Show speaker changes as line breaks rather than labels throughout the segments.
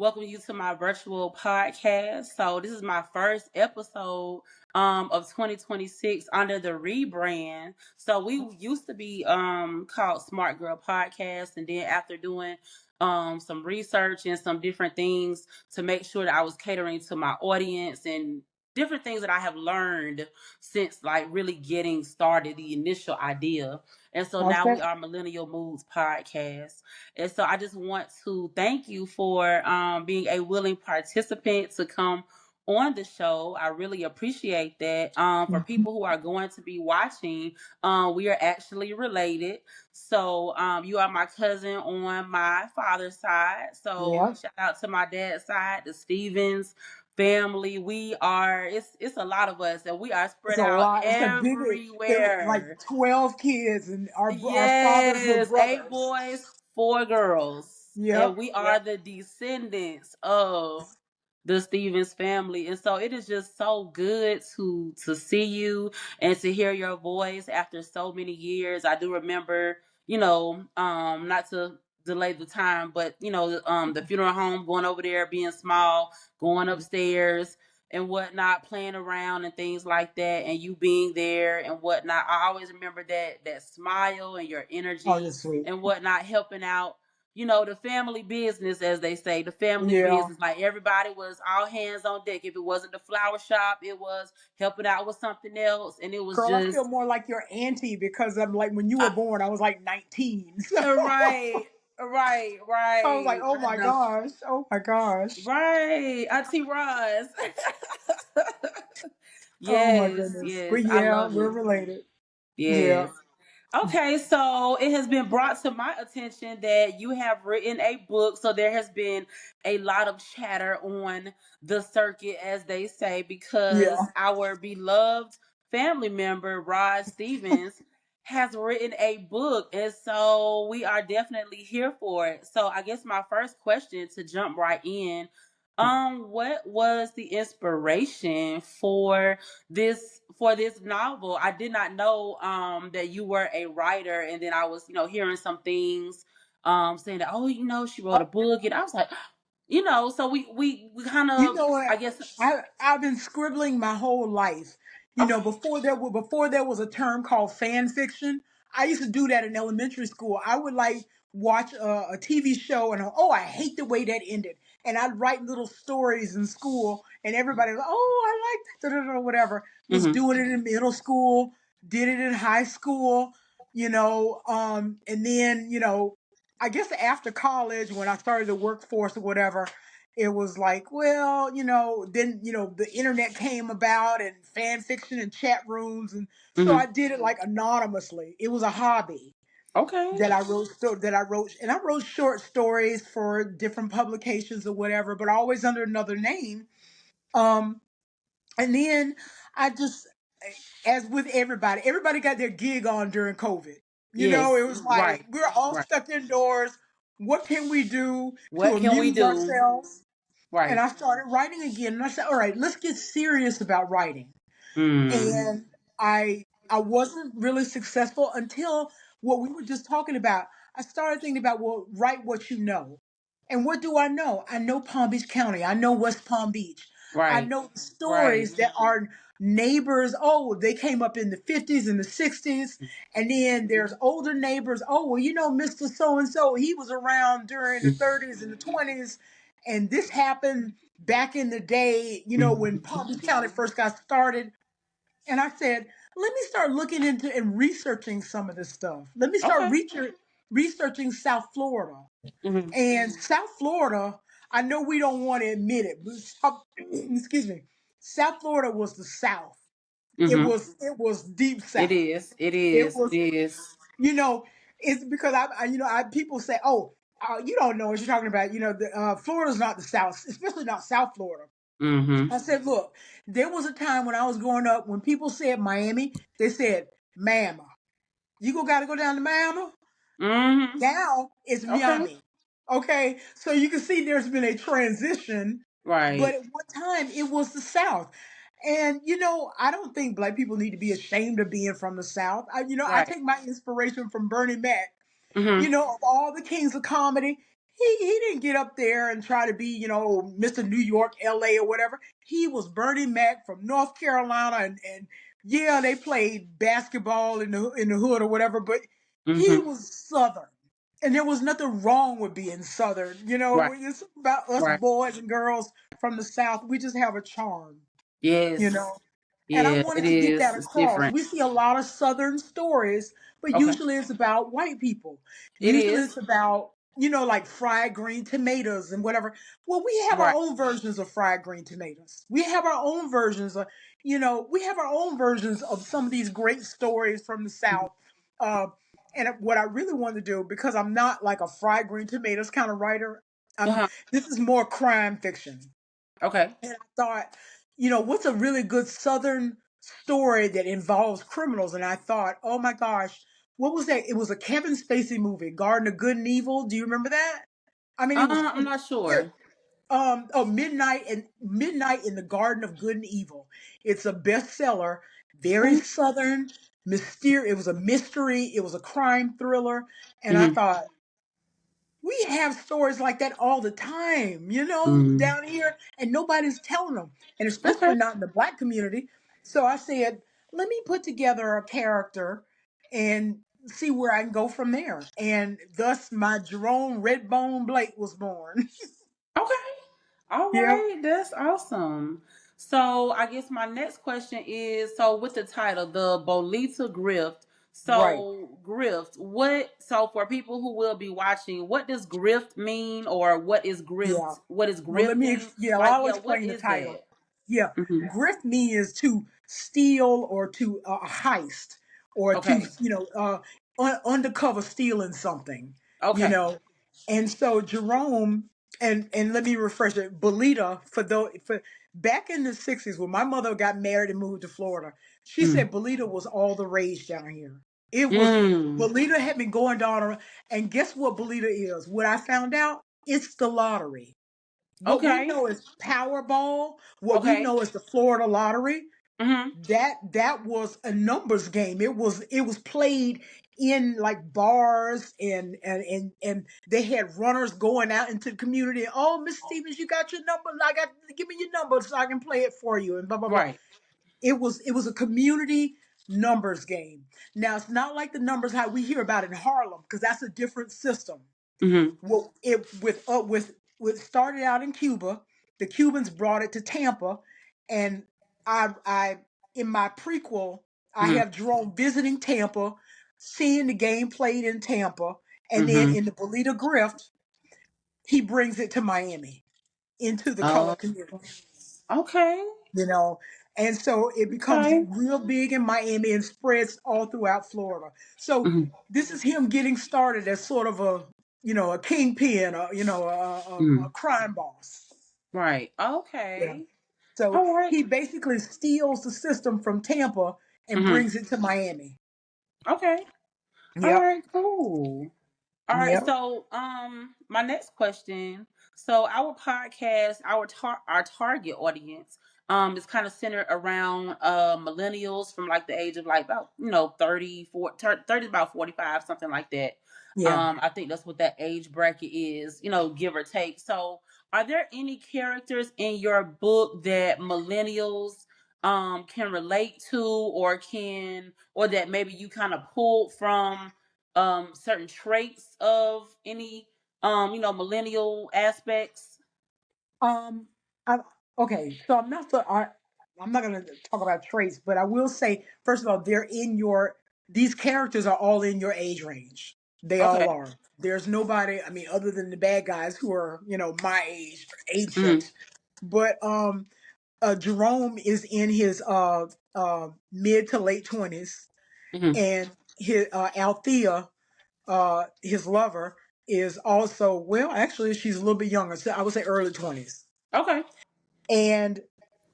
welcome you to my virtual podcast. So this is my first episode of 2026 under the rebrand. So we used to be called Smart Girl Podcast, and then after doing some research and some different things to make sure that I was catering to my audience and different things that I have learned since like really getting started, the initial idea. And so now
Okay.
we are Millennial Moods Podcast. And so I just want to thank you for being a willing participant to come on the show. I really appreciate that. For
Mhm.
people who are going to be watching, we are actually related. So you are my cousin on my father's side. So
Yeah.
shout out to my dad's side, the Stevens family. We are it's a lot of us, and we are
It's
spread
a
out
lot. It's a big. There were like
everywhere.
12 kids, and our fathers were
Yes, eight
brothers.
boys, four girls. And
Yep.
we
Yep.
are the descendants of the Stevens family. And so it is just so good to see you and to hear your voice after so many years. I do remember, not to delay the time, but the funeral home, going over there, being small, going upstairs and whatnot, playing around and things like that, and you being there and whatnot. I always remember that smile and your
Oh,
energy
that's sweet.
and whatnot, helping out, the family business, as they say, the family
Yeah.
business. Like everybody was all hands on deck. If it wasn't the flower shop, it was helping out with something else. And it was
Girl, I feel
just,
more like your auntie because I'm like when you were born, I was like 19.
right, right,
So I was like,
right.
oh
I
my
know.
gosh, oh my gosh,
Right. Auntie Roz.
oh my
Yes,
goodness.
yes.
But
I
yeah,
love
we're
it.
related. Yeah.
Yes. Okay, so it has been brought to my attention that you have written a book. So there has been a lot of chatter on the circuit, as they say, because
Yeah.
our beloved family member, Rod Stevens, has written a book. And so we are definitely here for it. So I guess my first question to jump right in, what was the inspiration for this novel? I did not know that you were a writer, and then I was hearing some things saying that, oh, she wrote a book, and I was like, so we kind
You
of,
know what?
I guess.
I've been scribbling my whole life.
Okay.
Before there was a term called fan fiction. I used to do that in elementary school. I would like watch a TV show and oh, I hate the way that ended, and I'd write little stories in school, and everybody was oh, I like that, da, da, da, whatever. Was
Hmm.
doing it in middle school, did it in high school, and then I guess after college when I started the workforce or whatever it was like, well, then, the internet came about and fan fiction and chat rooms. And so
Hmm.
I did it like anonymously. It was a hobby
Okay.
and I wrote short stories for different publications or whatever, but always under another name. Um, and then I just, as with everybody got their gig on during COVID. It
Yes.
was like,
Right.
we're all
Right.
stuck indoors. What can we do to
What can we
amuse
do?
ourselves? And
Right.
I started writing again. And I said, all right, let's get serious about writing.
Mm.
And I wasn't really successful until what we were just talking about. I started thinking about, well, write what you know. And what do I know? I know Palm Beach County. I know West Palm Beach. I
Right.
know
Right.
stories that our neighbors, oh, they came up in the 50s and the 60s. And then there's older neighbors. Oh, well, Mr. So and so, he was around during the 30s and the 20s. And this happened back in the day, when Palm Beach County first got started. And I said, let me start looking into and researching some of this stuff. Let me start
Okay.
researching South Florida.
Hmm.
And South Florida, I know we don't want to admit it, but excuse me, South Florida was the South. It
Hmm.
was deep
It
South.
is. It
It
is.
was,
It is.
you know, it's because people say, oh, you don't know what you're talking about. Florida's not the South, especially not South Florida.
Hmm.
I said, look, there was a time when I was growing up when people said Miami, they said Mama. Gotta go down to Mama.
Hmm.
Now it's
Okay.
Miami. Okay, so you can see there's been a transition, but
Right.
at one time it was the South. And I don't think black people need to be ashamed of being from the South. I
Right.
take my inspiration from Bernie Mac.
Hmm.
Of all the kings of comedy, he didn't get up there and try to be, Mr. New York, LA, or whatever. He was Bernie Mac from North Carolina, and yeah, they played basketball in the hood or whatever, but he
Mm-hmm.
was Southern. And there was nothing wrong with being Southern.
Right.
It's about us
Right.
boys and girls from the South. We just have a charm, you
Yes.
know. And I
Yeah, it
wanted to get
is.
that
It's
across.
different.
We see a lot of Southern stories, but
Okay.
usually it's about white people.
It
Usually
is.
it's about, like fried green tomatoes and whatever. Well, we have our
Right.
own versions of fried green tomatoes. We have our own versions of, we have our own versions of some of these great stories from the South. Uh, and what I really want to do, because I'm not like a fried green tomatoes kind of writer,
Uh-huh.
this is more crime fiction.
Okay.
And I thought, what's a really good Southern story that involves criminals? And I thought, oh my gosh, what was that? It was a Kevin Spacey movie, Garden of Good and Evil. Do you remember that? I mean,
I'm not
it
sure.
Midnight in the Garden of Good and Evil. It's a bestseller, very
Mm-hmm.
Southern, mysterious. It was a mystery. It was a crime thriller, and I
Mm-hmm.
thought, we have stories like that all the time,
Mm.
down here, and nobody's telling them, and
Okay.
especially not in the black community. So I said, let me put together a character and see where I can go from there. And thus, my Jerome Redbone Blake was born.
Okay. All
Yep.
right. That's awesome. So I guess my next question is, so with the title, the Bolita Grift.
Right.
So grift, so for people who will be watching, what does grift mean, or
Yeah.
what is
Well,
grifting?
yeah, well,
Like,
I'll
yeah, what
explain the
is
title.
that?
Yeah.
Mm-hmm.
Grift means to steal or to heist or to,
Okay.
undercover stealing something, you
Okay.
know. And so Jerome, and let me refresh it, Bolita, for back in the 60s when my mother got married and moved to Florida, she
Mm.
said Bolita was all the rage down here. It was
Mm.
Bolita had been going down around, and guess what Bolita is? What I found out, it's the lottery. What we
Okay.
know is Powerball, what we
Okay.
know is the Florida lottery.
Mm-hmm.
That was a numbers game. It was played in like bars, and they had runners going out into the community. Oh, Miss Stevens, you got your number. I got Give me your number so I can play it for you, and blah blah blah.
Right.
It was a community numbers game. Now it's not like the numbers how we hear about in Harlem, because that's a different system.
Mm-hmm.
Well, it with started out in Cuba. The Cubans brought it to Tampa, and I in my prequel I
Mm-hmm.
have Jerome visiting Tampa, seeing the game played in Tampa, and then
Mm-hmm.
in the Bolita Grift he brings it to Miami, into the
Oh.
colored community,
Okay.
you know. And so it becomes
Okay.
real big in Miami and spreads all throughout Florida. So
Mm-hmm.
this is him getting started as sort of a kingpin, a crime boss.
Right.
Yeah.
Okay.
So
All right.
he basically steals the system from Tampa and
Mm-hmm.
brings it to Miami.
Okay. All
Yep.
right. Cool. All right,
Yep.
so my next question. So our podcast, our target audience, is kind of centered around millennials from like the age of like about 30 about 45, something like that.
Yeah.
I think that's what that age bracket is, give or take. So, are there any characters in your book that millennials can relate to, or that maybe you kind of pulled from certain traits of any millennial aspects?
Um. I, okay. So I'm not going to talk about traits, but I will say first of all, these characters are all in your age range. They all
Okay.
are. There's nobody. I mean, other than the bad guys who are my age,
Mm-hmm.
ancient. But Jerome is in his mid to late 20s,
Mm-hmm.
and his Althea, his lover, is also, well, actually, she's a little bit younger. So I would say early 20s.
Okay.
And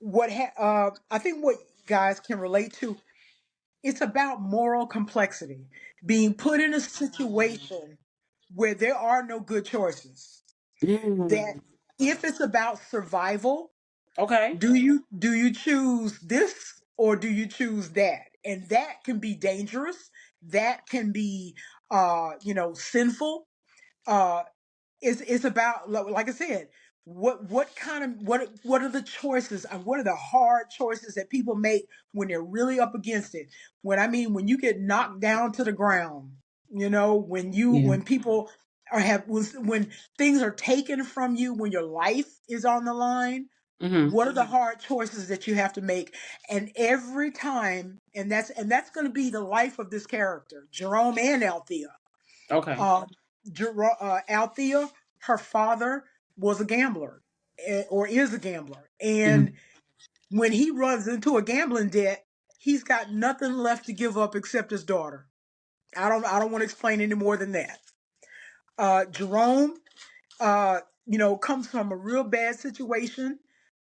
I think what guys can relate to, it's about moral complexity, being put in a situation where there are no good choices. That
Mm.
if it's about survival,
Okay.
do you choose this or do you choose that? And that can be dangerous. That can be sinful. Uh it's about, like I said, what kind of what are the choices, and what are the hard choices that people make when they're really up against it. When you get knocked down to the ground,
Yeah.
when people when things are taken from you, when your life is on the line,
Mhm.
what are the hard choices that you have to make? And every time, and that's going to be the life of this character, Jerome and Althea.
Okay.
um, Althea, her father was a gambler, or is a gambler. And
Mhm.
when he runs into a gambling debt, he's got nothing left to give up except his daughter. I don't want to explain any more than that. Jerome, comes from a real bad situation.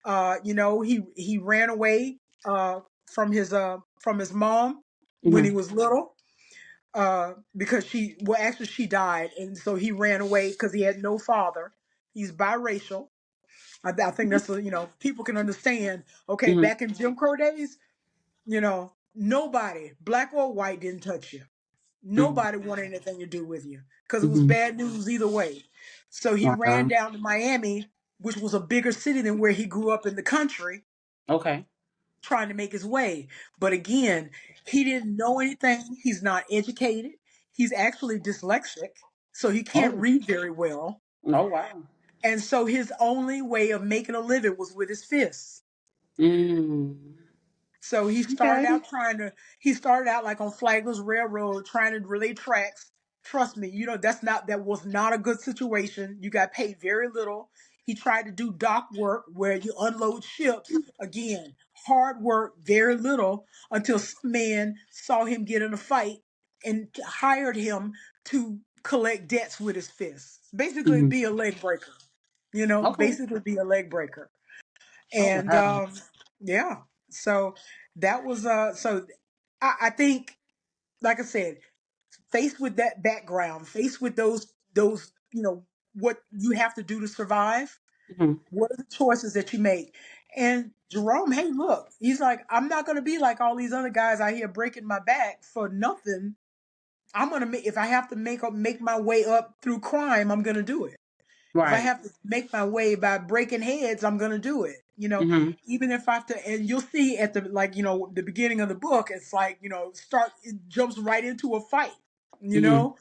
He ran away from his mom when he
Mhm.
was little, because she died, and so he ran away because he had no father. He's biracial. I think that's people can understand. Okay,
Mhm.
back in Jim Crow days, nobody, black or white, didn't touch you.
Mhm.
Nobody wanted anything to do with you because it was
Mhm.
bad news either way. So he ran
Wow.
down to Miami, which was a bigger city than where he grew up in the country,
Okay.
trying to make his way. But again, he didn't know anything. He's not educated. He's actually dyslexic, so he can't
Oh.
read very well.
Oh wow.
And so his only way of making a living was with his fists.
Mm.
So
Okay.
he started out like on Flagler's Railroad trying to relay tracks. Trust me, that was not a good situation. You got paid very little. He tried to do dock work where you unload ships. Again, hard work, very little, until some man saw him get in a fight and hired him to collect debts with his fists. Basically
Mhm.
be a leg breaker.
Okay.
Basically be a leg breaker.
Oh
And
wow.
yeah, so that was I think, like I said, faced with that background, faced with those what you have to do to survive,
Mhm.
what are the choices that you make? And Jerome, hey, look, he's like, I'm not gonna be like all these other guys out here breaking my back for nothing. I'm gonna make If I have to make my way up through crime, I'm gonna do it. If I
Right.
have to make my way by breaking heads, I'm gonna do it.
Mhm.
Even if I have to, and you'll see at the beginning of the book, it's like, it jumps right into a fight. You
Mhm.
know,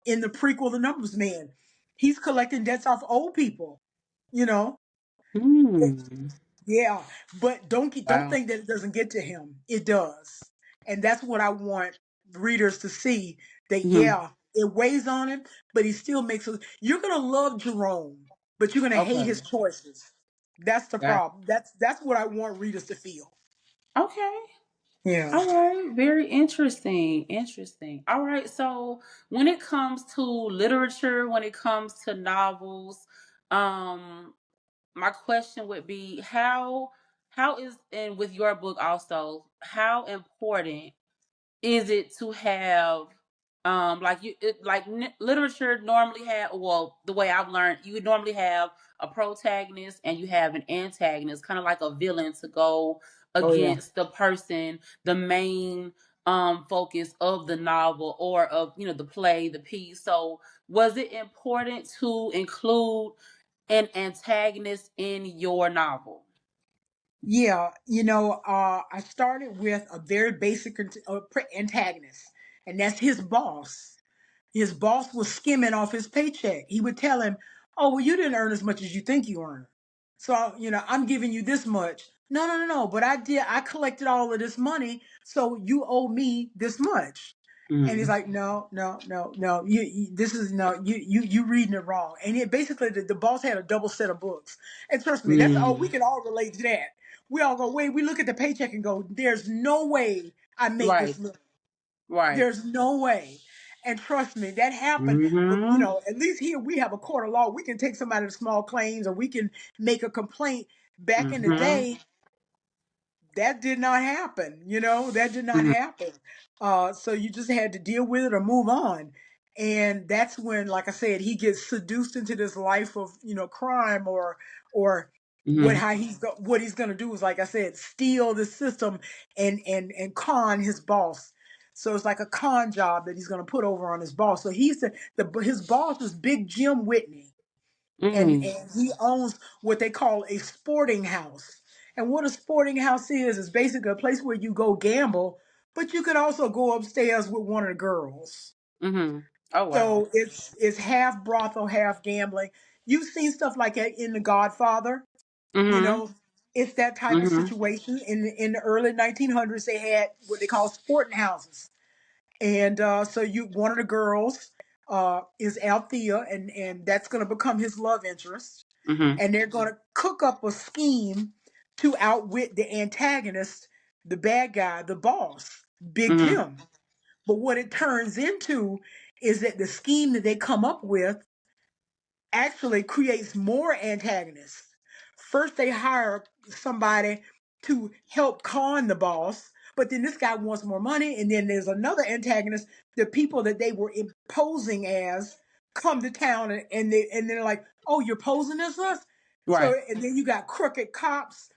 in the prequel, The Numbers Man, he's collecting debts off old people. You know,
Mm.
yeah, but don't
Wow.
think that it doesn't get to him. It does, and that's what I want readers to see. That,
Mhm.
yeah, it weighs on him, but he still makes it. You're gonna love Jerome, but you're gonna hate
Okay.
his choices. That's the
Got.
problem. That's what I want readers to feel.
Okay.
Yeah.
All right. Very interesting. Interesting. All right. So when it comes to literature, when it comes to novels, um, my question would be how is, and with your book also, how important is it to have literature normally have, well, the way I've learned, you would normally have a protagonist and you have an antagonist, kind of like a villain to go
Oh yeah.
against the person, the main focus of the novel or of the play, the piece. So was it important to include an antagonist in your novel?
Yeah, I started with a very basic antagonist, and that's his boss. His boss was skimming off his paycheck. He would tell him, "Oh, well, you didn't earn as much as you think you earned. So, I'm giving you this much." No, no, no, no. But I did. I collected all of this money, so you owe me this much. And he's
Mm.
like, "No, no, no, no. This is no. You reading it wrong." And basically, the boss had a double set of books. And trust me, that's all. We
Mm.
can all relate to that. We all go, wait. We look at the paycheck and go, "There's no way I make
Right.
this look.
Right.
There's no way." And trust me, that happened. But
Mm-hmm.
at least here we have a court of law. We can take somebody to small claims, or we can make a complaint. Back in the
Mm-hmm.
day, that did not happen. That did not
Mm-hmm.
happen. So you just had to deal with it or move on. And that's when, like I said, he gets seduced into this life of crime, or
Mm-hmm.
what he's gonna do is, like I said, steal the system and con his boss. So it's like a con job that he's going to put over on his boss. So he's his boss is Big Jim Whitney,
Mm.
and he owns what they call a sporting house. And what a sporting house is basically a place where you go gamble, but you could also go upstairs with one of the girls.
Mm-hmm. Oh wow.
So it's half brothel, half gambling. You've seen stuff like that in The Godfather. You
Mm-hmm.
know, it's that type of
Mm-hmm.
situation. In the early 1900s, they had what they call sporting houses, and so you one of the girls is Althea, and that's going to become his love interest,
Mm-hmm.
and they're going to cook up a scheme to outwit the antagonist, the bad guy, the boss, Big
Mm-hmm.
Jim. But what it turns into is that the scheme that they come up with actually creates more antagonists. First, they hire somebody to help con the boss, but then this guy wants more money, and then there's another antagonist. The people that they were imposing as come to town, and they're like, "Oh, you're posing as us." So,
Right.
and then you got crooked cops.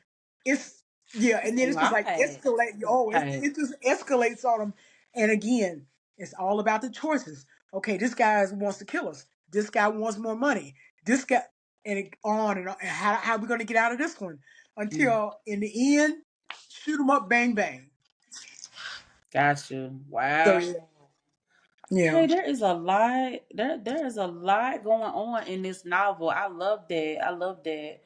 It's yeah, and then it's just like
Right.
escalate. Oh,
Right.
it just escalates on them. And again, it's all about the choices. Okay, this guy wants to kill us. This guy wants more money. This guy, and on and on. And how are we going to get out of this one?
Mm.
Until in the end, shoot them up, bang bang.
Got you.
So
Wow.
yeah, yeah,
Hey, there is a lot there is a lot going on in this novel. I love that. I love that.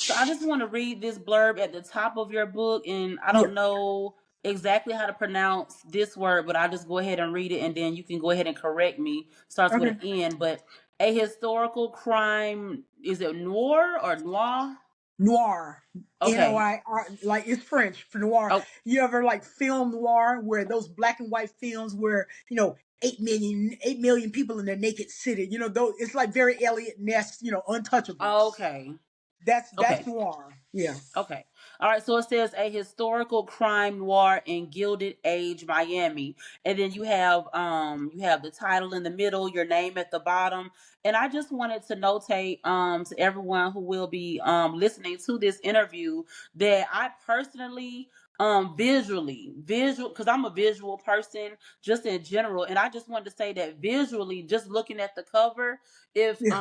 So I just want to read this blurb at the top of your book, and I
yeah.
don't know exactly how to pronounce this word, but I'll just go ahead and read it and then you can go ahead and correct me. Starts with
Okay.
an N, but a historical crime, is it noir or noir?
Noir,
Okay.
Noir, like it's French for noir.
Oh,
You ever like film noir, where those black and white films where 8 million people in the naked city. Though it's like very Elliot Ness. Untouchables.
okay.
That's
Okay.
noir. Yeah,
Okay. All right. So it says a historical crime noir in Gilded Age Miami. And then you have the title in the middle, your name at the bottom. And I just wanted to notate to everyone who will be listening to this interview that I personally visual because I'm a visual person just in general, and I just wanted to say that visually, just looking at the cover, if
yeah.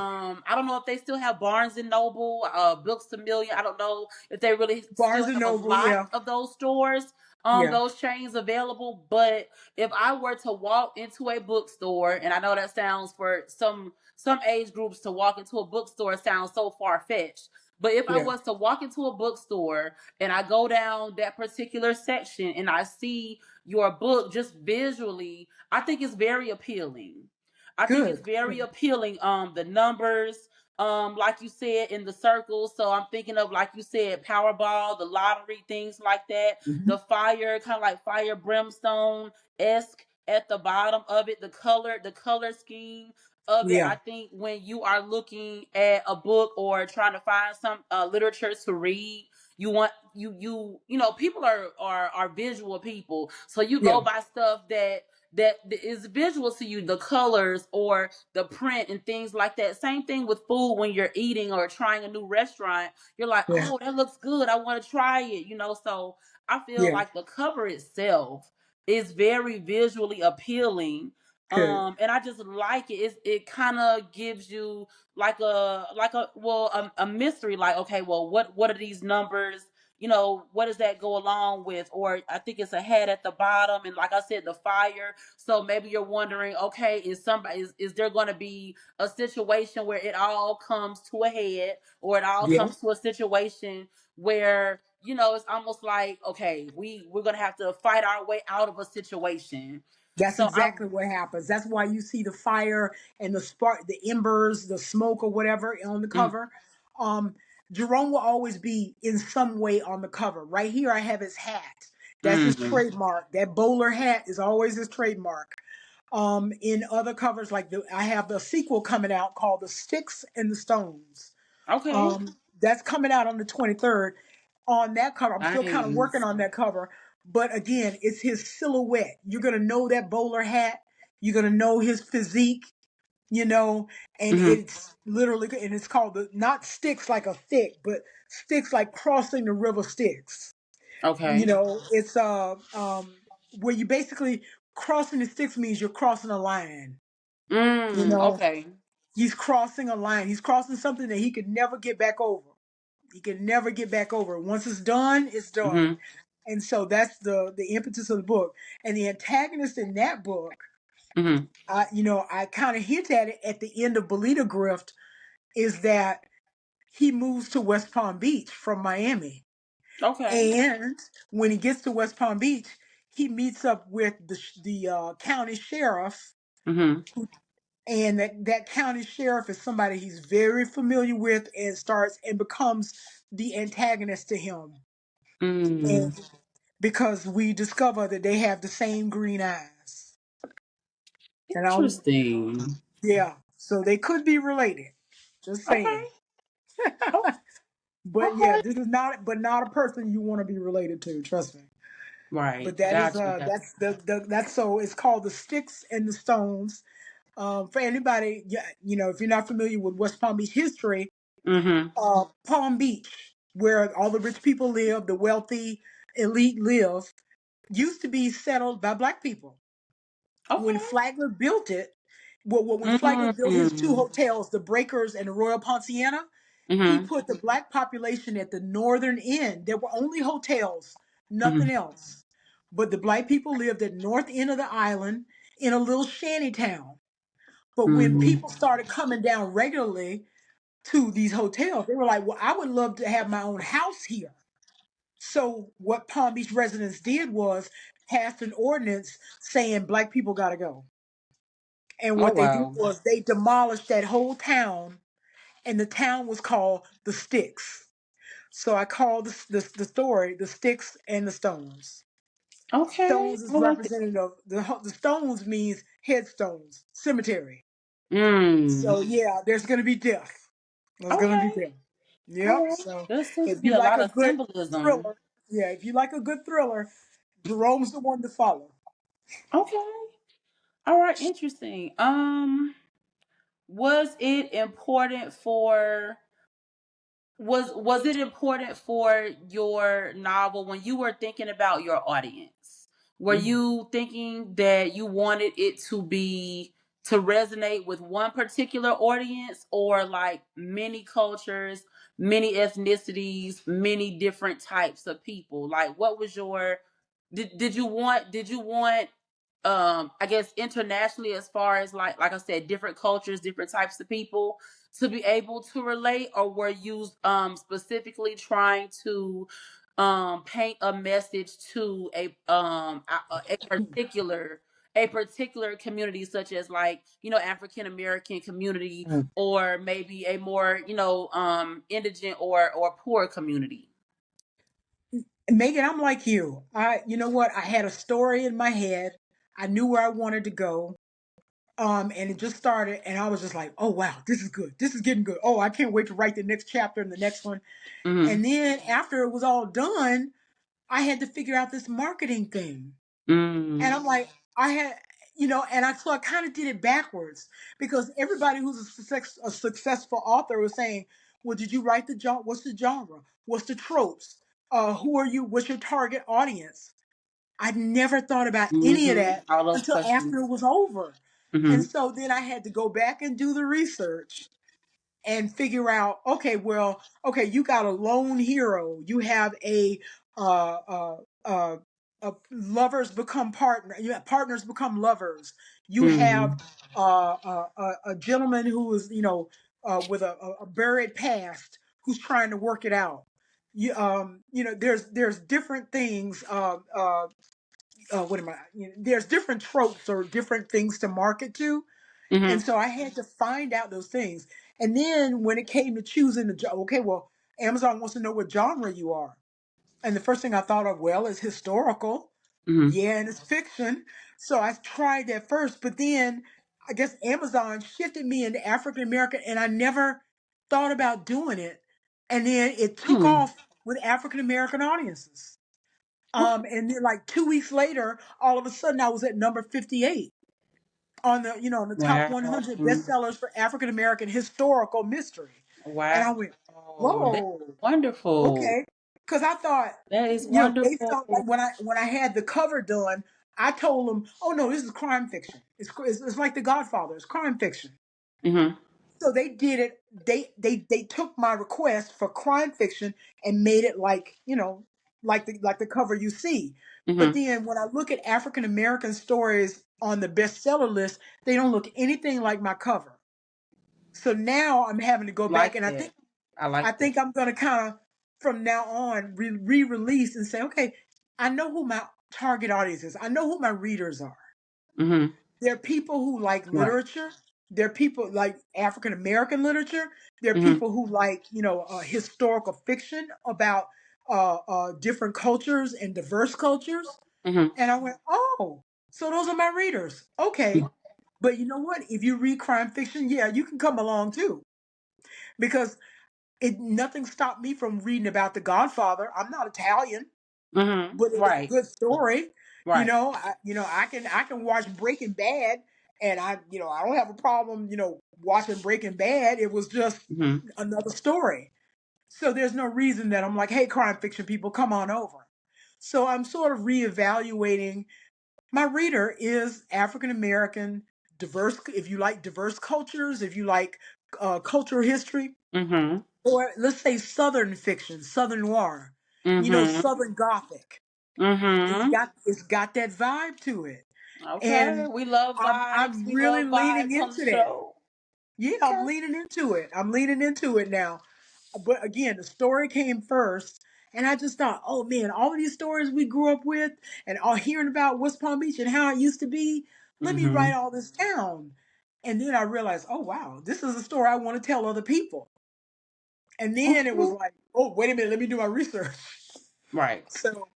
I don't know if they still have Barnes and Noble, Books a Million, I don't know if they really
Barnes
still
and
have a
Noble.
lot
Yeah,
of those stores,
yeah,
those chains available. But if I were to walk into a bookstore, and I know that sounds for some age groups to walk into a bookstore sounds so far fetched. But if I
yeah,
was to walk into a bookstore and I go down that particular section and I see your book just visually, I think it's very appealing. I think it's
good.
very appealing. The numbers, like you said, in the circles. So I'm thinking of, like you said, Powerball, the lottery, things like that.
Hmm.
The fire, kind of like fire brimstone esque at the bottom of it. The color scheme of it. I
Yeah,
think when you are looking at a book or trying to find some literature to read, you want people are visual people, so you
yeah,
go by stuff that is visual to you, the colors or the print and things like that. Same thing with food. When you're eating or trying a new restaurant, you're like,
yeah,
oh, that looks good, I want to try it. So I feel
yeah.
like the cover itself is very visually appealing.
Good.
And I just like it. It kind of gives you like a mystery, like, okay, well, what are these numbers? What does that go along with? Or I think it's a head at the bottom, and like I said, the fire. So maybe you're wondering, okay, is there going to be a situation where it all comes to a head, or it all
Yeah.
comes to a situation where it's almost like, okay, we're going to have to fight our way out of a situation.
That's
So I
exactly what happens. That's why you see the fire and the spark, the embers, the smoke or whatever on the
mm,
cover. Um, Jerome will always be in some way on the cover. Right here, I have his hat. That's his
mm,
trademark. That bowler hat is always his trademark. In other covers, like I have the sequel coming out called The Sticks and the Stones.
okay,
That's coming out on the 23rd. On that cover, I'm still kind of working
nice.
on that cover, but again, it's his silhouette. You're gonna know that bowler hat. You're gonna know his physique. You know, and
Hmm.
it's called the not sticks like a thick, but sticks like crossing the river Styx.
Okay.
It's where you basically crossing the sticks means you're crossing a line. You know,
Okay.
he's crossing a line. He's crossing something that he could never get back over. He can never get back over. Once it's done, it's done.
Mhm.
And so that's the impetus of the book. And the antagonist in that book,
Mhm.
I kind of hint at it at the end of Bolita Grift, is that he moves to West Palm Beach from Miami.
Okay.
And when he gets to West Palm Beach, he meets up with the county sheriff,
Mhm.
and that county sheriff is somebody he's very familiar with, and starts and becomes the antagonist to him. And
Mm.
because we discover that they have the same green eyes, and I'll
Interesting.
yeah, so they could be related. Just
Okay.
saying.
Oh,
But yeah,
okay.
this is not a person you want to be related to. Trust me.
Right.
But that is
Got you. Got
that's that's so it's called The Sticks and the Stones. For anybody, yeah, if you're not familiar with West Palm Beach history,
you. Mhm.
Palm Beach, where all the rich people live, the wealthy elite live, used to be settled by black people. When
Okay.
Flagler built it, when Flagler built his two
Mm.
hotels, the Breakers and the Royal Ponciana, he
Mhm.
put the black population at the northern end. There were only hotels, nothing
Mhm.
else. But the black people lived at north end of the island in a little shanty town. But when
Mhm.
people started coming down regularly to these hotels, they were like, well, I would love to have my own house here. So what Palm Beach residents did was passed an ordinance saying black people got to go. And
Oh
what they did
wow.
was they demolished that whole town, and the town was called the Sticks. So I call the story The Sticks and the Stones.
Okay.
Stones
I
is
like it.
representative of the stones means headstones, cemetery.
Mm.
So yeah, there's gonna be death. There's gonna be
Okay.
death.
All
Yep.
right.
So
There seems to
if
be
you
a
like
lot
a
of
good
symbolism.
thriller, yeah, if you like a good thriller, Jerome's the one to follow.
Okay. All right. Interesting. Was it important for was it important for your novel when you were thinking about your audience? Were
Mhm.
you thinking that you wanted it to resonate with one particular audience, or like many cultures, many ethnicities, many different types of people? Like what was your did you want I guess internationally, as far as like I said, different cultures, different types of people to be able to relate, or were you specifically trying to paint a message to a particular community, such as like African American community,
Mm.
or maybe a more indigent or poor community?
Megan, I'm like you. You know what? I had a story in my head. I knew where I wanted to go. And it just started, and I was just like, "Oh wow, this is good. This is getting good. Oh, I can't wait to write the next chapter and the next one."
Mm-hmm.
And then after it was all done, I had to figure out this marketing thing. And
Mm-hmm.
I'm like, I had, and so I kind of did it backwards, because everybody who's a successful author was saying, well, did you write the genre? What's the genre? What's the tropes? Who are you? What's your target audience? I never thought about any of
Mm-hmm.
that
All those
until after it
questions.
was over. And
Mm-hmm.
so then I had to go back and do the research and figure out, okay, well, okay, you got a lone hero, you have uh uh uh, lovers become partner, you have partners become lovers, you have
Mm-hmm.
a gentleman who is with a buried past, who's trying to work it out. There's different things. What am I? There's different tropes or different things to market to, and
Mm-hmm.
so I had to find out those things. And then when it came to choosing okay, well, Amazon wants to know what genre you are. And the first thing I thought of, well, is historical.
Mm-hmm.
Yeah, and it's fiction. So I tried that first, but then I guess Amazon shifted me into African American, and I never thought about doing it. And then it took
Hmm.
off with African American audiences.
Okay.
And then like 2 weeks later, all of a sudden I was at number 58 on the top
Wow.
100 bestsellers for African American historical mystery. And I
Wow.
went,
That's
whoa,
wonderful.
okay. Because I thought,
That is
based on
wonderful.
like when I had the cover done, I told them, "Oh no, this is crime fiction. It's like The Godfather. It's crime fiction."
Mhm.
So they did it. They took my request for crime fiction and made it like, like the cover you see. But
Mhm.
then when I look at African American stories on the bestseller list, they don't look anything like my cover. So now I'm having to go back,
Like
and I think
that. I
I
like that.
think I'm gonna kind of from now on re-release and say, okay, I know who my target audience is. I know who my readers are.
Mhm.
There are people who like
Right.
literature. There are people like African American literature. There are
Mhm.
people who like, historical fiction about different cultures and diverse cultures.
Mhm.
And I went, oh, so those are my readers. Okay. But you know what? If you read crime fiction, yeah, you can come along too. Because nothing stopped me from reading about the Godfather. I'm not Italian,
Mhm.
but it was a
Right.
good story.
Right.
I can watch Breaking Bad, and I don't have a problem, watching Breaking Bad. It was just
Mhm.
another story. So there's no reason that I'm like, hey, crime fiction people, come on over. So I'm sort of reevaluating. My reader is African American, diverse. If you like diverse cultures, if you like cultural history,
Mhm.
or let's say Southern fiction, Southern noir,
Mhm.
Southern Gothic. It's
Mhm.
got it's got that vibe to it,
Okay.
and
We love vibes.
I'm
We
really
love
leaning
vibes on the
into that.
show.
Yeah, I'm
Okay.
leaning into it. I'm leaning into it now. But again, the story came first, and I just thought, oh man, all of these stories we grew up with, and all hearing about West Palm Beach and how it used to be. Let me write
Mhm.
all this down, and then I realized, oh wow, this is a story I want to tell other people. And then it was
Okay.
like, oh wait a minute, let me do my research.
Right.
So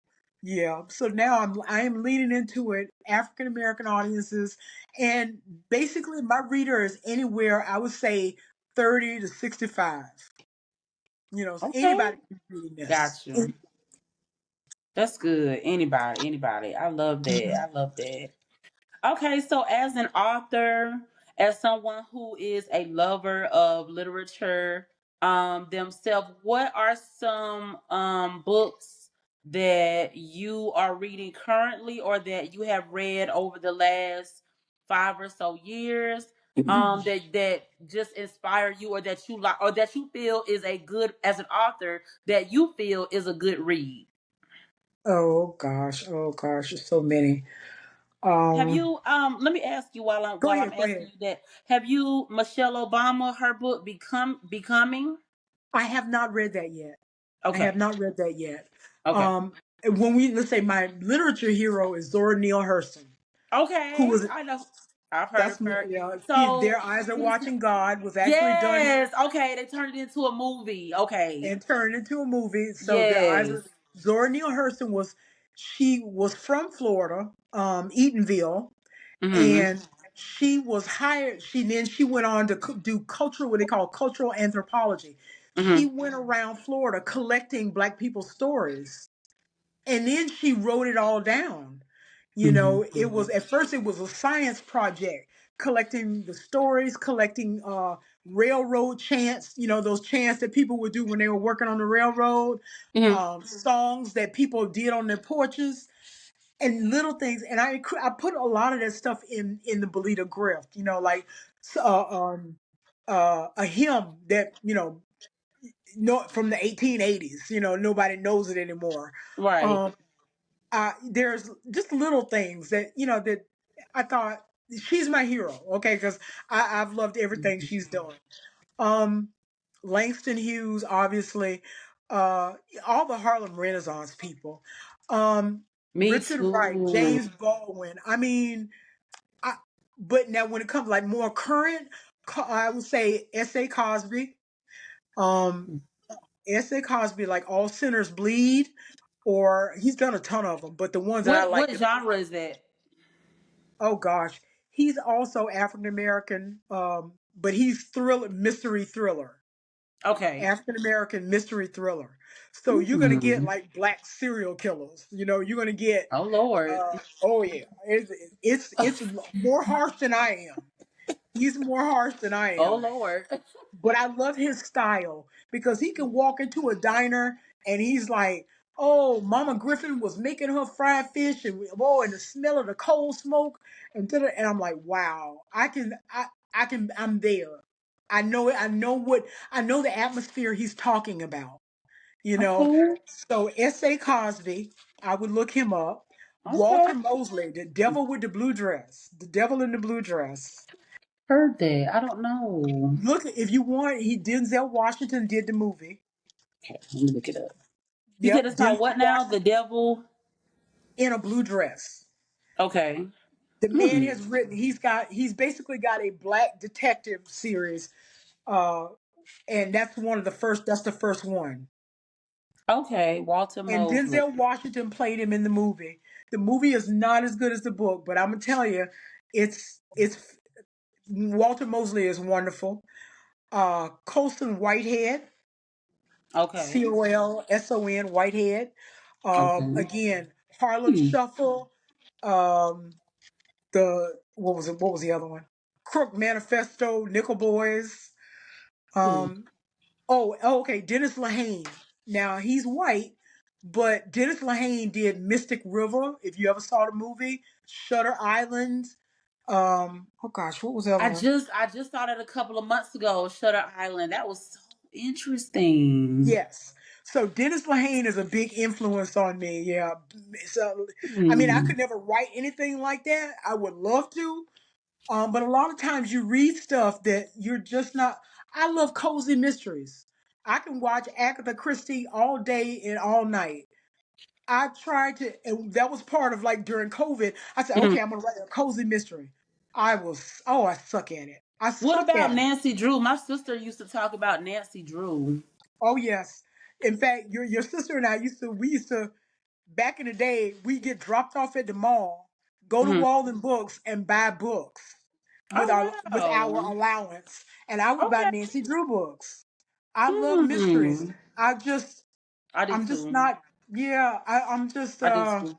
yeah, so now I am leaning into it, African American audiences, and basically my reader is anywhere I would say 30 to 65. So
Okay.
anybody can be reading this.
Got you. That's good. Anybody. Anybody. I love that.
Mhm.
I love that. Okay, so as an author, as someone who is a lover of literature themselves, what are some books that you are reading currently or that you have read over the last 5 or so years that just inspire you or that you like or that you feel is a good as an author that you feel is a good read?
Oh gosh, there's so many.
Have
Um,
you let me ask you
go
while I'm
ahead, go
asking
ahead.
you that. Have you Michelle Obama her book Becoming?
I have not read that yet. I have
Okay.
not read that yet.
Okay.
Let's say my literature hero is Zora Neale Hurston, who
Okay.
was
I know. I've heard
that's
of her.
Their
So
Eyes Are Watching God was actually done
yes. Okay, they turned it into a movie. Okay.
and turned into a movie. So their eyes
Yes.
are Zora Neale Hurston she was from Florida, Eatonville,
Mhm.
and she was hired. She went on to do cultural, what they call cultural anthropology. She
Mhm.
went around Florida collecting Black people's stories, and then she wrote it all down.
Mhm.
It was at first it was a science project, collecting the stories, collecting railroad chants, those chants that people would do when they were working on the railroad,
Mhm.
songs that people did on their porches, and little things. And I put a lot of that stuff in the Bolita Grift, like uh, um, a hymn that no, from the 1880s. Nobody knows it anymore.
Right.
Um, there's just little things that that I thought she's my hero. Okay, because I've loved everything she's done. Um, Langston Hughes, obviously, uh, all the Harlem Renaissance people.
Me
Richard Wright,
too.
James Baldwin. I mean, I, but now when it comes like more current, I would say S.A. Cosby. Um, S.A. Cosby, like All Sinners Bleed, or he's done a ton of them, but the ones that I like
What
the
genre is that?
oh gosh, he's also African American, but he's mystery thriller,
Okay.
African American mystery thriller. So you're gonna get
Mm.
like black serial killers. You're gonna get,
Oh Lord.
oh yeah, it's more harsh than I am. He's more harsh than I
Oh
am.
Lord.
But I love his style because he can walk into a diner and he's like, Oh, Mama Griffin was making her fried fish, and and the smell of the coal smoke, and I'm like, wow, I'm there. I know it. I know the atmosphere he's talking about. You know,
Okay.
so S.A. Cosby, I would look him up.
Okay.
Walter Mosley, the devil with the blue dress, the devil in the blue dress.
Heard that. I don't know.
Look, if you want, he Denzel Washington did the movie.
Okay, let me look it up. You said
Yep,
it's called
Denzel
what now?
Washington
The Devil.
in a blue dress.
Okay.
The man
Hmm.
has written. He's basically got a black detective series, uh, and that's one of the first. That's the first one.
Okay. Walter
And
Mosley.
Denzel Washington played him in the movie. The movie is not as good as the book, but I'm gonna tell you, it's Walter Mosley is wonderful. Colson Whitehead,
Okay.
Colson Whitehead.
Okay.
Again, Harlem
Hmm.
Shuffle. Um, the what was it? What was the other one? Crook Manifesto, Nickel Boys.
Hmm.
Um, okay, Dennis Lehane. Now he's white, but Dennis Lehane did Mystic River. If you ever saw the movie, Shutter Island. Oh gosh, what was the other one?
I just saw that a couple of months ago. Shutter Island. That was so interesting.
Yes. So Dennis Lehane is a big influence on me. Yeah. So I mean, I
Hmm.
could never write anything like that. I would love to. But a lot of times you read stuff that you're just not. I love cozy mysteries. I can watch Agatha Christie all day and all night. I tried to, and that was part of like during COVID. I said,
Hmm.
okay, I'm gonna write a cozy mystery. I suck at it. I
What
suck
about
at it.
Nancy Drew? My sister used to talk about Nancy Drew.
Oh yes. In fact, your sister and I we used to back in the day, we get dropped off at the mall, go to
Hmm.
Walden Books and buy books
Oh
with our
wow.
allowance. And I would buy
Okay.
Nancy Drew books. I love mysteries.
Hmm.
I just
I do
I'm just
too.
not yeah, I'm just
I do too.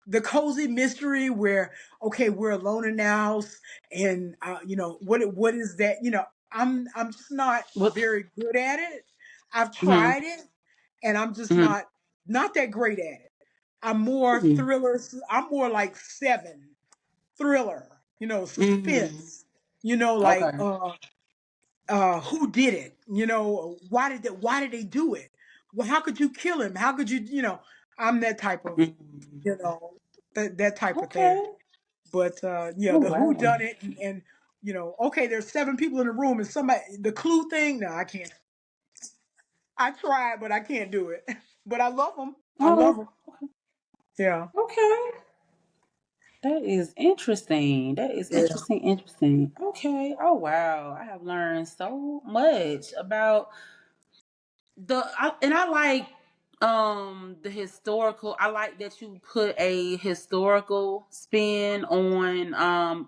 the cozy mystery where okay, we're alone in the house and what is that? I'm just not
What?
very good at it. I've
Hmm.
tried it and I'm just
Hmm.
not that great at it. I'm more
Hmm.
thrillers. I'm more like Seven thriller,
Hmm.
suspense, like
Okay.
who did it? Why did they do it? Well, how could you kill him? How could I'm that type of,
Hmm.
you know, that type of thing.
Okay.
But yeah,
Oh
the who
wow.
done it and okay, there's seven people in the room and somebody the clue thing. No, I can't. I tried, but I can't do it. But I love them. I love
Oh.
them. Yeah.
Okay. That is interesting. That is
Yeah.
interesting. Interesting. Okay. Oh wow. I have learned so much about and I like the historical. I like that you put a historical spin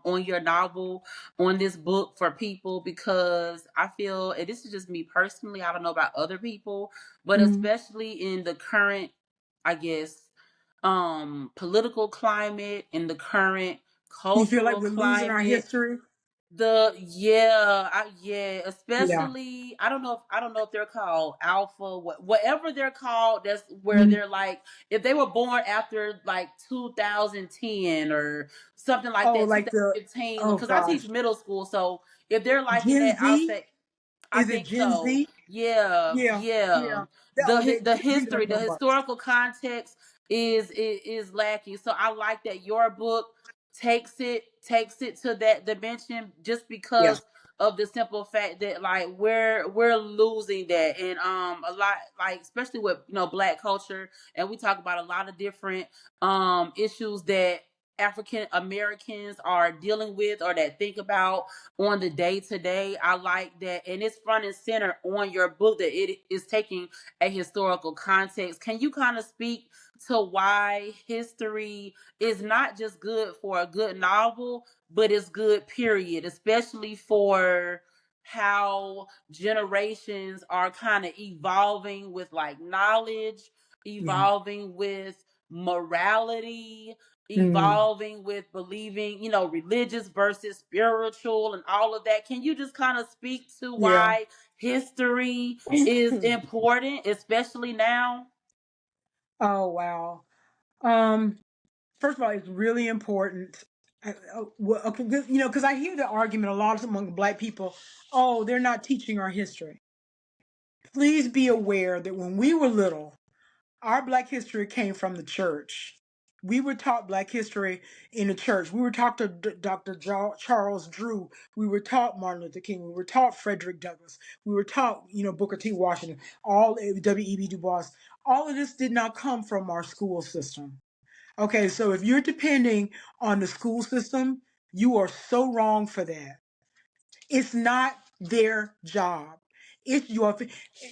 on your novel, on this book for people, because I feel, and this is just me personally, I don't know about other people, but
Mhm.
especially in the current, I guess, political climate, in the current
You feel like
cultural
we're losing our
climate,
history? Yeah.
especially I don't know if they're called alpha, whatever they're called. That's where
Mhm.
they're like, if they were born after like 2010 or something like
Oh,
that,
like the
2015.
oh
Because I
gosh,
teach middle school, so if they're like in
Gen
that, I'll
Z?
say I
Is it
think
Gen
so.
Z?
Yeah,
Yeah,
yeah.
yeah. Oh, they
The
Gen Z
history,
don't
the
know much.
historical context is lacking. So I like that your book takes it to that dimension, just
Yeah.
because of the simple fact that like we're losing that. And a lot, like especially with black culture, and we talk about a lot of different issues that African Americans are dealing with or that think about on the day to day. I like that, and it's front and center on your book that it is taking a historical context. Can you kind of speak to why history is not just good for a good novel, but it's good, period, especially for how generations are kind of evolving with like knowledge,
Yeah.
evolving with morality,
Mm.
evolving with believing, religious versus spiritual and all of that. Can you just kind of speak to
Yeah.
why history is important, especially now?
Oh wow. Um, First of all, it's really important. Okay, because I hear the argument a lot among Black people. Oh, they're not teaching our history. Please be aware that when we were little, our Black history came from the church. We were taught Black history in the church. We were taught to Dr. Charles Drew. We were taught Martin Luther King. We were taught Frederick Douglass. We were taught, Booker T. Washington, all W.E.B. Du Bois. All of this did not come from our school system. Okay, so if you're depending on the school system, you are so wrong for that. It's not their job. It's your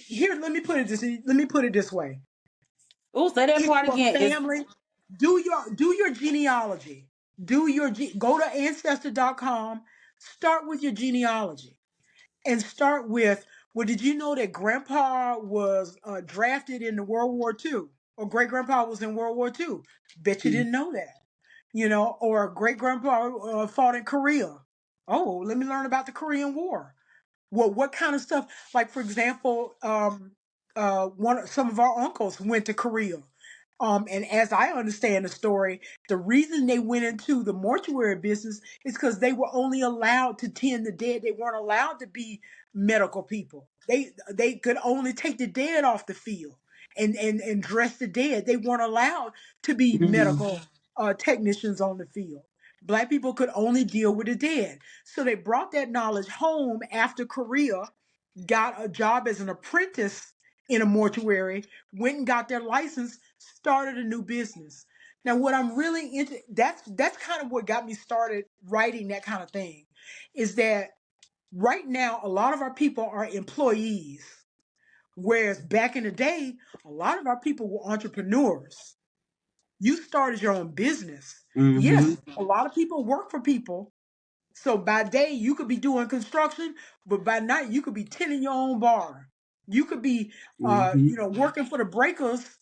here. Let me put it this way.
Oh, say that
It's
part
your
again. It's
family. Do your genealogy. Go to ancestor.com. Start with your genealogy and start with. Well, did you know that Grandpa was drafted in the World War II, or great grandpa was in World War II? Bet you
mm,
didn't know that. Or great grandpa fought in Korea. Oh, let me learn about the Korean War. Well, what kind of stuff? Like, for example, some of our uncles went to Korea. And as I understand the story, the reason they went into the mortuary business is because they were only allowed to tend the dead. They weren't allowed to be medical people. They could only take the dead off the field and dress the dead. They weren't allowed to be
mhm,
medical technicians on the field. Black people could only deal with the dead. So they brought that knowledge home after Korea, got a job as an apprentice in a mortuary, went and got their license, started a new business. Now, what I'm really into, that's kind of what got me started writing that kind of thing, is that right now a lot of our people are employees, whereas back in the day, a lot of our people were entrepreneurs. You started your own business.
mhm,
Yes, a lot of people work for people, so by day you could be doing construction, but by night you could be tending your own bar. You could be,
mhm,
working for the breakers.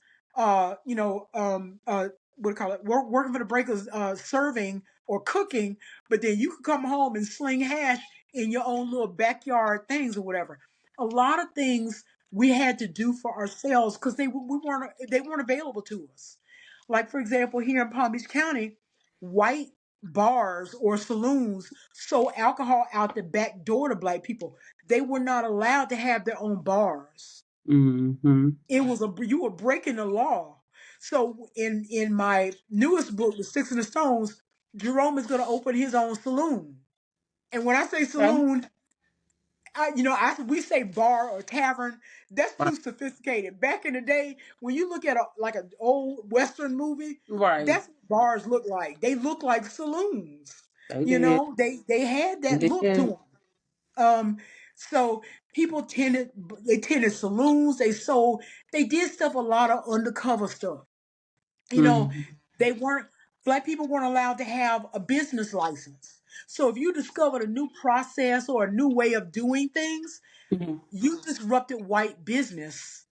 What do you call it? Working for the breakers, serving or cooking. But then you could come home and sling hash in your own little backyard things or whatever. A lot of things we had to do for ourselves because they weren't available to us. Like for example, here in Palm Beach County, white bars or saloons sold alcohol out the back door to Black people. They were not allowed to have their own bars.
mhm.
You were breaking the law. So in my newest book, The Sticks and the Stones, Jerome is going to open his own saloon. And when I say
Okay.
saloon, we say bar or tavern. That's
Right.
too sophisticated. Back in the day, when you look at like an old Western movie,
Right.
that's what bars look like. They look like saloons.
They did.
They had that
They
look to
did.
them. Um, so people tended saloons. They did stuff, a lot of undercover stuff. You know,
Mhm,
they weren't Black people weren't allowed to have a business license. So if you discovered a new process or a new way of doing things,
mhm,
you disrupted white business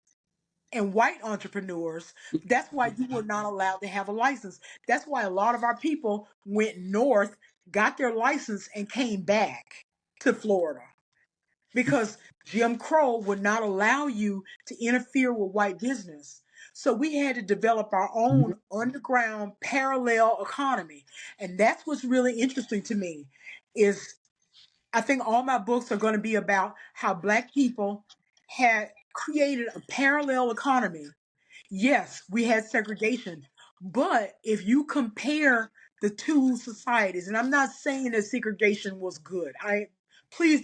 and white entrepreneurs. That's why you were not allowed to have a license. That's why a lot of our people went north, got their license, and came back to Florida because Jim Crow would not allow you to interfere with white business. So we had to develop our
mhm,
own underground parallel economy. And that's what's really interesting to me is I think all my books are going to be about how Black people had created a parallel economy. Yes, we had segregation, but if you compare the two societies, and I'm not saying that segregation was good. Please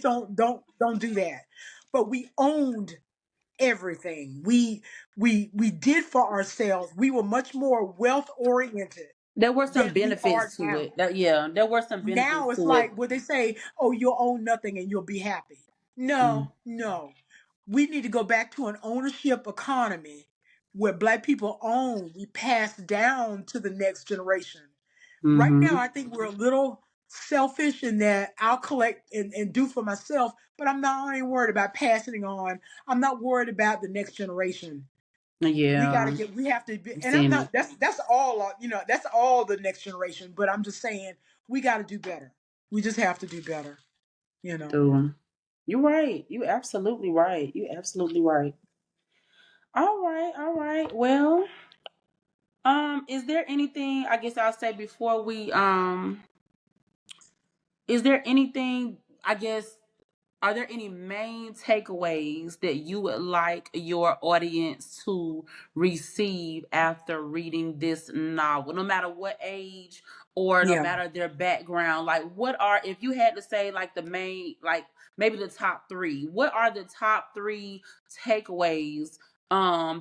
don't do that. But we owned everything. We did for ourselves. We were much more wealth oriented
there were some
than we are
benefits to
now.
it. Yeah, there were some
Now
benefits
it's
to it.
like what they say, oh, you'll own nothing and you'll be happy.
Mm,
No, no. We need to go back to an ownership economy where Black people own, we pass down to the next generation. Right now,
mhm.
I think we're a little selfish in that I'll collect and do for myself, but I ain't worried about passing it on. I'm not worried about the next generation.
Yeah,
We have to be,
I've
and I'm
seen
not,
it
that's all, that's all the next generation, but I'm just saying we got to do better. We just have to do better, you know.
too. You're right. You absolutely right. You absolutely right. All right, all right. Well, Is there anything, I guess I'll say before we is there anything, I guess, are there any main takeaways that you would like your audience to receive after reading this novel, no matter what age or no
Yeah,
matter their background? Like, what are, if you had to say, like, the main, like, maybe the top three, what are the top three takeaways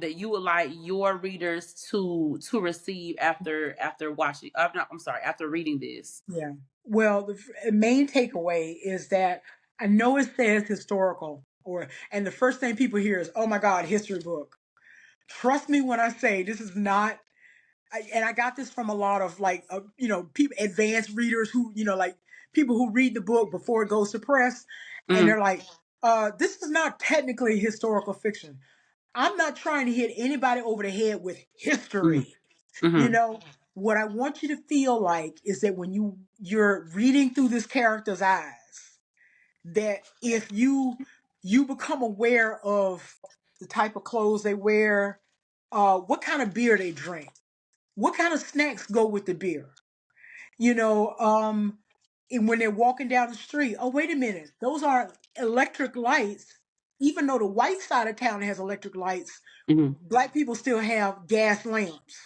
that you would like your readers to receive after watching, I'm sorry, after reading this?
yeah. Well, the main takeaway is that I know it says historical, and the first thing people hear is, "Oh my God, history book." Trust me when I say this is not. And I got this from a lot of like, people, advanced readers who, like people who read the book before it goes to press, and
Mm-hmm.
they're like, "This is not technically historical fiction." I'm not trying to hit anybody over the head with history. You
Mm-hmm.
know, what I want you to feel like is that when you're reading through this character's eyes, that if you become aware of the type of clothes they wear, what kind of beer they drink, what kind of snacks go with the beer, you know, and when they're walking down the street, oh wait a minute, those are electric lights. Even though the white side of town has electric lights,
Mm-hmm.
black people still have gas lamps.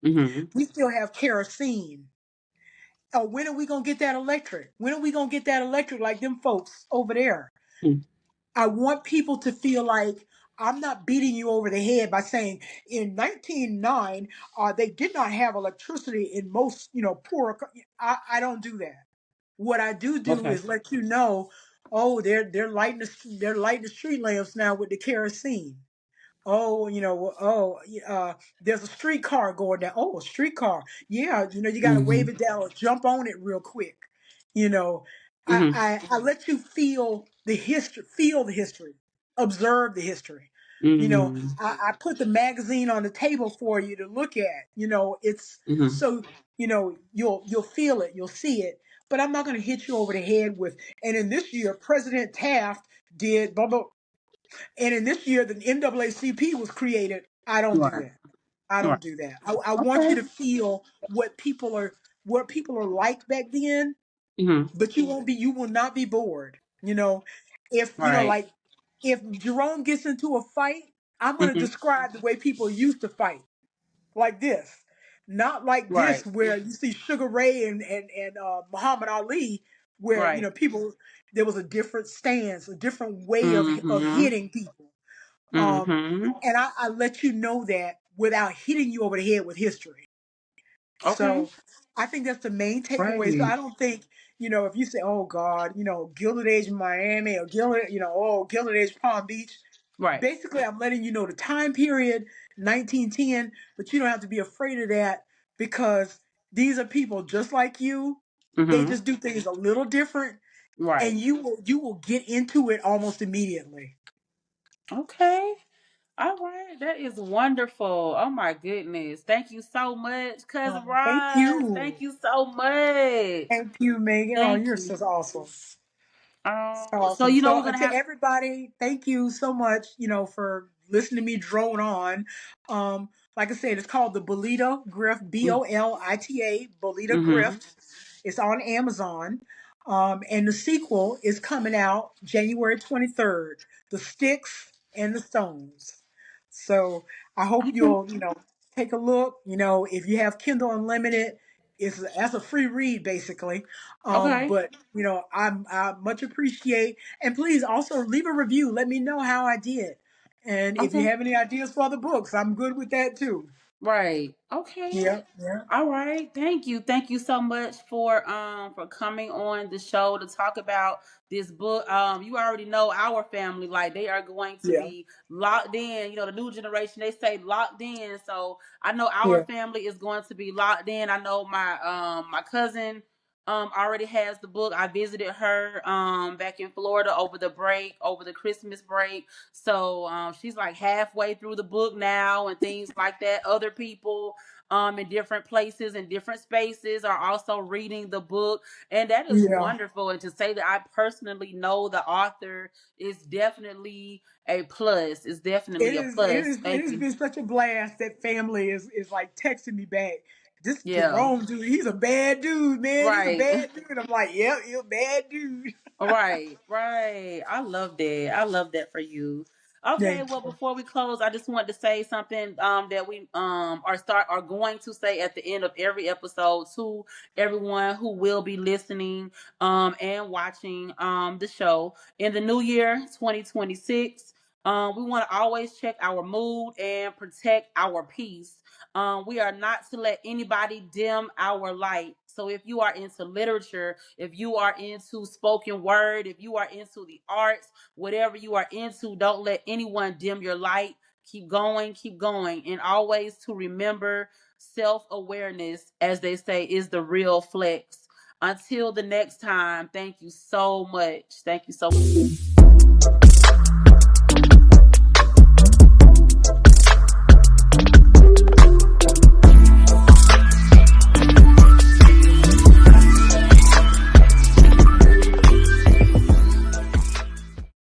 Mm-hmm.
We still have kerosene. Oh, when are we gonna get that electric? When are we gonna get that electric like them folks over there?
Mm-hmm.
I want people to feel like I'm not beating you over the head by saying in 1909 they did not have electricity in most poorer. I don't do that. What I do
Okay.
is let you know. Oh, they're lighting the street lamps now with the kerosene. Oh, there's a streetcar going down. Oh, a streetcar. Yeah, you got to
Mm-hmm.
wave it down or jump on it real quick. You know,
Mm-hmm.
I let you feel the history, observe the history.
Mm-hmm.
I put the magazine on the table for you to look at. It's
Mm-hmm.
so you'll feel it, you'll see it. But I'm not going to hit you over the head with. And in this year, President Taft did blah blah. And in this year, the NAACP was created. I don't do
Right.
that. I
Right.
don't do that. I want you
Okay.
to feel what people are like back then,
Mm-hmm.
but you will not be bored. If
Right.
like if Jerome gets into a fight, I'm going to
Mm-hmm.
describe the way people used to fight, like this. Not like
Right.
this where you see Sugar Ray and Muhammad Ali, where
Right.
people, there was a different stance, a different way of
Mm-hmm.
hitting people. Um,
Mm-hmm.
and I let you know that without hitting you over the head with history.
Okay.
So I think that's the main takeaway. So
Right.
I don't think, if you say, oh God, Gilded Age Miami or Gilded Age Palm Beach,
Right.
basically I'm letting you know the time period, 1910, but you don't have to be afraid of that because these are people just like you. They
Mm-hmm.
just do things a little different,
Right.
and you will get into it almost immediately.
Okay. All right. That is wonderful. Oh my goodness. Thank you so much, Cousin
Thank
Roz.
you.
Thank you so much.
Thank you, Megan. Oh,
Thank
you're
you.
so awesome. So
So
awesome. So
we're gonna
to
have.
everybody, thank you so much, for listening to me drone on. Um, like I said, it's called the Bolita Grift, Bolita, Bolita
Mm-hmm.
Grift. It's on Amazon. And the sequel is coming out January 23rd, The Sticks and the Stones. So I hope
Okay.
you'll, take a look. If you have Kindle Unlimited, that's a free read basically.
Okay.
But I much appreciate, and please also leave a review. Let me know how I did, and if you
Okay.
have any ideas for other books, I'm good with that too.
Right. Okay.
Yeah, yeah,
All right. Thank you. Thank you so much for coming on the show to talk about this book. You already know our family, like they are going to
yeah,
be locked in. You know, the new generation, they say locked in. So I know our
yeah.
family is going to be locked in. I know my cousin already has the book. I visited her back in Florida over the break, over the Christmas break. So she's like halfway through the book now and things like that. Other people in different places and different spaces are also reading the book, and that is
Yeah.
wonderful. And to say that I personally know the author is definitely a plus. It's definitely a plus.
It
Thank
has
you.
been such a blast. That family is like texting me back. This
Yeah.
Jerome dude, he's a bad dude, man. He's a
Right.
bad dude. I'm like, yep, you're a bad dude.
Right, right. I love that. I love that for you. Okay,
Thank
well
you.
before we close, I just want to say something that we are going to say at the end of every episode to everyone who will be listening and watching the show. In the new year 2026, we want to always check our mood and protect our peace. We are not to let anybody dim our light. So if you are into literature, if you are into spoken word, if you are into the arts, whatever you are into, don't let anyone dim your light. Keep going. And always to remember self awareness, as they say, is the real flex. Until the next time, thank you so much. Thank you so much.